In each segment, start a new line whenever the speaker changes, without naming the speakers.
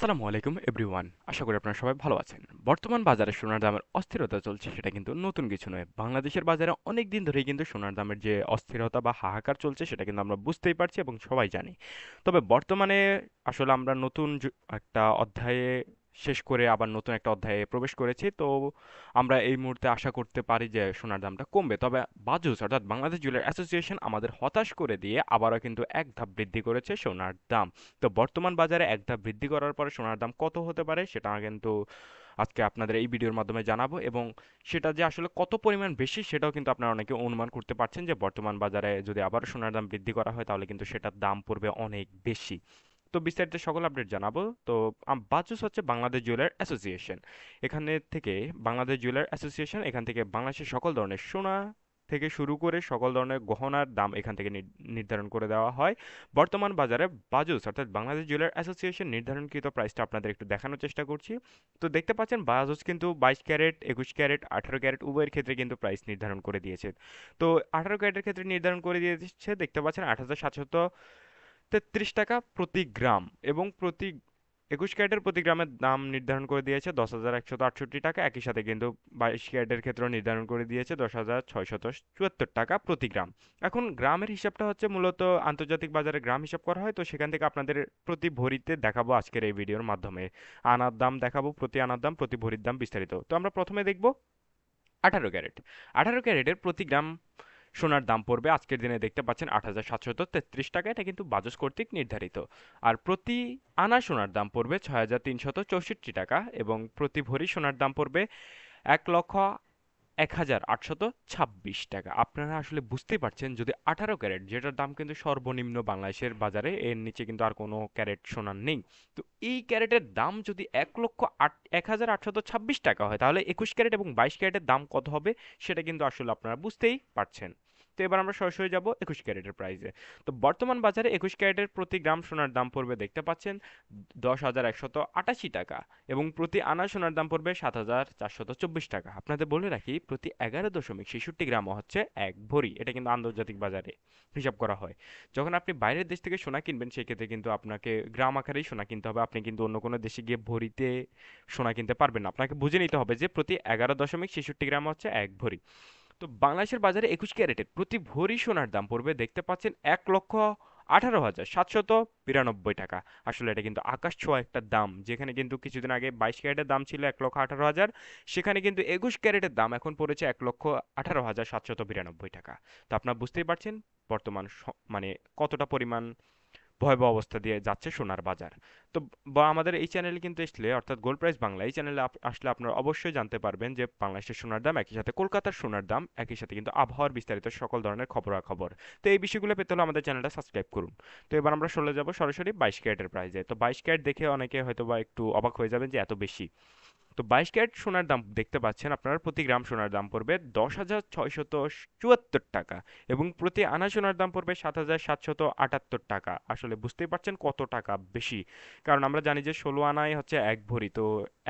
আসসালামু আলাইকুম এভরিওয়ান। আশা করি আপনারা সবাই ভালো আছেন। বর্তমান বাজারে সোনার দামের অস্থিরতা চলছে সেটা কিন্তু নতুন কিছু নয়। বাংলাদেশের বাজারে অনেক দিন ধরেই কিন্তু সোনার দামের যে অস্থিরতা বা হাহাকার চলছে সেটা কিন্তু আমরা বুঝতেই পারছি এবং সবাই জানি। তবে বর্তমানে আসলে আমরা নতুন একটা অধ্যায়ে শেষ করে আবার নতুন একটা অধ্যায়ে প্রবেশ করেছি। তো আমরা এই মুহূর্তে আশা করতে পারি যে সোনার দামটা কমবে। তবে বাজুস অর্থাৎ বাংলাদেশ জুয়েলার অ্যাসোসিয়েশন আমাদের হতাশ করে দিয়ে আবারও কিন্তু এক ধাপ বৃদ্ধি করেছে সোনার দাম। তো বর্তমান বাজারে এক ধাপ বৃদ্ধি করার পরে সোনার দাম কত হতে পারে সেটা কিন্তু আজকে আপনাদের এই ভিডিওর মাধ্যমে জানাবো, এবং সেটা যে আসলে কত পরিমাণ বেশি সেটাও কিন্তু আপনারা অনেকে অনুমান করতে পারছেন যে বর্তমান বাজারে যদি আবার সোনার দাম বৃদ্ধি করা হয় তাহলে কিন্তু সেটার দাম পড়বে অনেক বেশি। তো বিস্তারিত সকল আপডেট জানাবো। তো বাচুস হচ্ছে বাংলাদেশ জুয়েলার অ্যাসোসিয়েশন। এখানে থেকে বাংলাদেশ জুয়েলার অ্যাসোসিয়েশন এখান থেকে বাংলাদেশের সকল ধরনের সোনা থেকে শুরু করে সকল ধরনের গহনার দাম এখান থেকে নির্ধারণ করে দেওয়া হয়। বর্তমান বাজারে বাজুস অর্থাৎ বাংলাদেশ জুয়েলার অ্যাসোসিয়েশন নির্ধারণকৃত প্রাইসটা আপনাদের একটু দেখানোর চেষ্টা করছি। তো দেখতে পাচ্ছেন বাজুস কিন্তু 22 ক্যারেট, 21 ক্যারেট, 18 ক্যারেট উভয়ের ক্ষেত্রে কিন্তু প্রাইস নির্ধারণ করে দিয়েছে। তো 18 ক্যারেটের ক্ষেত্রে নির্ধারণ করে দিয়েছে দেখতে পাচ্ছেন 8,733 টাকা প্রতি গ্রাম, এবং প্রতি 21 ক্যারেটের প্রতি গ্রামের দাম নির্ধারণ করে দিয়েছে 10,168 টাকা। একই সাথে কিন্তু 22 ক্যারেটের ক্ষেত্রেও নির্ধারণ করে দিয়েছে 10,674 টাকা প্রতি গ্রাম। এখন গ্রামের হিসাবটা হচ্ছে মূলত আন্তর্জাতিক বাজারে গ্রাম হিসাব করা হয়, তো সেখান থেকে আপনাদের প্রতি ভরিতে দেখাবো আজকের এই ভিডিওর মাধ্যমে। আনার দাম দেখাবো, প্রতি আনার দাম, প্রতি ভরির দাম বিস্তারিত। তো আমরা প্রথমে দেখব 18 ক্যারেট। 18 ক্যারেটের প্রতি গ্রাম সোনার দাম পড়বে আজকের দিনে দেখতে পাচ্ছেন 8,733 টাকা। এটা কিন্তু বাজুস কর্তৃক নির্ধারিত। আর প্রতি আনা সোনার দাম পড়বে 6,364 টাকা, এবং প্রতি ভরি সোনার দাম পড়বে 1,01,826 টাকা। আপনারা আসলে বুঝতেই পারছেন যদি 18 ক্যারেট, যেটার দাম কিন্তু সর্বনিম্ন বাংলাদেশের বাজারে, এর নিচে কিন্তু আর কোনো ক্যারেট সোনার নেই। তো এই ক্যারেটের দাম যদি 1,01,826 টাকা হয় তাহলে 21 ক্যারেট এবং 22 ক্যারেটের দাম কত হবে সেটা কিন্তু আসলে আপনারা বুঝতেই পারছেন। তো এবার আমরা সরাসরি যাব 21 ক্যারেটের প্রাইসে। তো বর্তমান বাজারে 21 ক্যারেটের প্রতি গ্রাম সোনার দাম পড়বে দেখতে পাচ্ছেন 10,188 টাকা, এবং প্রতি আনা সোনার দাম পড়বে 7,424 টাকা। আপনাদের বলে রাখি প্রতি 11.66 গ্রামও হচ্ছে এক ভরি। এটা কিন্তু আন্তর্জাতিক বাজারে হিসাব করা হয়। যখন আপনি বাইরের দেশ থেকে সোনা কিনবেন সেক্ষেত্রে কিন্তু আপনাকে গ্রাম আকারেই সোনা কিনতে হবে। আপনি কিন্তু অন্য কোনো দেশে গিয়ে ভরিতে সোনা কিনতে পারবেন না। আপনাকে বুঝে নিতে হবে যে প্রতি 11.66 গ্রাম হচ্ছে এক ভরি। তো বাংলাদেশের বাজারে 21 ক্যারেটের প্রতি ভরি সোনার দাম পড়বে দেখতে পাচ্ছেন 1,18,792 টাকা। আসলে এটা কিন্তু আকাশ ছোঁয়া একটা দাম, যেখানে কিন্তু কিছুদিন আগে 22 ক্যারেটের দাম ছিল 1,18,000, সেখানে কিন্তু 21 ক্যারেটের দাম এখন পড়েছে 1,18,792 টাকা। তো আপনারা বুঝতেই পারছেন বর্তমান মানে কতটা পরিমাণ ভয়াবহ অবস্থা দিয়ে যাচ্ছে সোনার বাজার। তো বা আমাদের এই চ্যানেলে কিন্তু আসলে অর্থাৎ গোল্ড প্রাইস বাংলা এই চ্যানেলে আসলে আপনারা অবশ্যই জানতে পারবেন যে বাংলাদেশের সোনার দাম, একই সাথে কলকাতার সোনার দাম, একই সাথে কিন্তু আবহাওয়ার বিস্তারিত সকল ধরনের খবরাখবর। তো এই বিষয়গুলো পেতে হলে আমাদের চ্যানেলটা সাবস্ক্রাইব করুন। তো এবার আমরা চলে যাব সরাসরি 22 ক্যারেটের প্রাইসে। তো 22 ক্যারেট দেখে অনেকে হয়তো বা একটু অবাক হয়ে যাবেন যে এত বেশি। তো 22 ক্যারেট সোনার দাম দেখতে পাচ্ছেন আপনারা প্রতি গ্রাম সোনার দাম পড়বে 10,674 টাকা, এবং প্রতি আনা সোনার দাম পড়বে 7,778 টাকা। আসলে বুঝতেই পারছেন কত টাকা বেশি, কারণ আমরা জানি যে 16 আনাই হচ্ছে এক ভরি। তো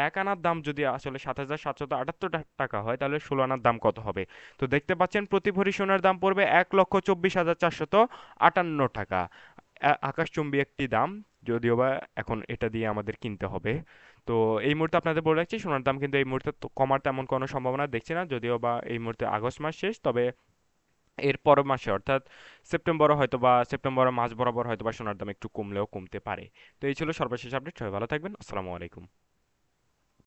এক আনার দাম যদি আসলে 7,778 টাকা হয় তাহলে 16 আনার দাম কত হবে। তো দেখতে পাচ্ছেন প্রতি ভরি সোনার দাম পড়বে 1,24,458 টাকা। আকাশচুম্বী একটি দাম, যদিও বা এখন এটা দিয়ে আমাদের কিনতে হবে। তো এই মুহূর্তে আপনাদের বলে রাখছি সোনার দাম কিন্তু এই মুহূর্তে তো কমার তেমন কোনো সম্ভাবনা দেখছি না, যদিও বা এই মুহূর্তে আগস্ট মাস শেষ। তবে এর পরের মাসে অর্থাৎ সেপ্টেম্বরে হয়তো বা সেপ্টেম্বরের মাঝ বরাবর হয়তো বা সোনার দাম একটু কমলেও কমতে পারে। তো এই ছিল সর্বশেষ আপডেট। সবাই ভালো থাকবেন। আসসালামু আলাইকুম।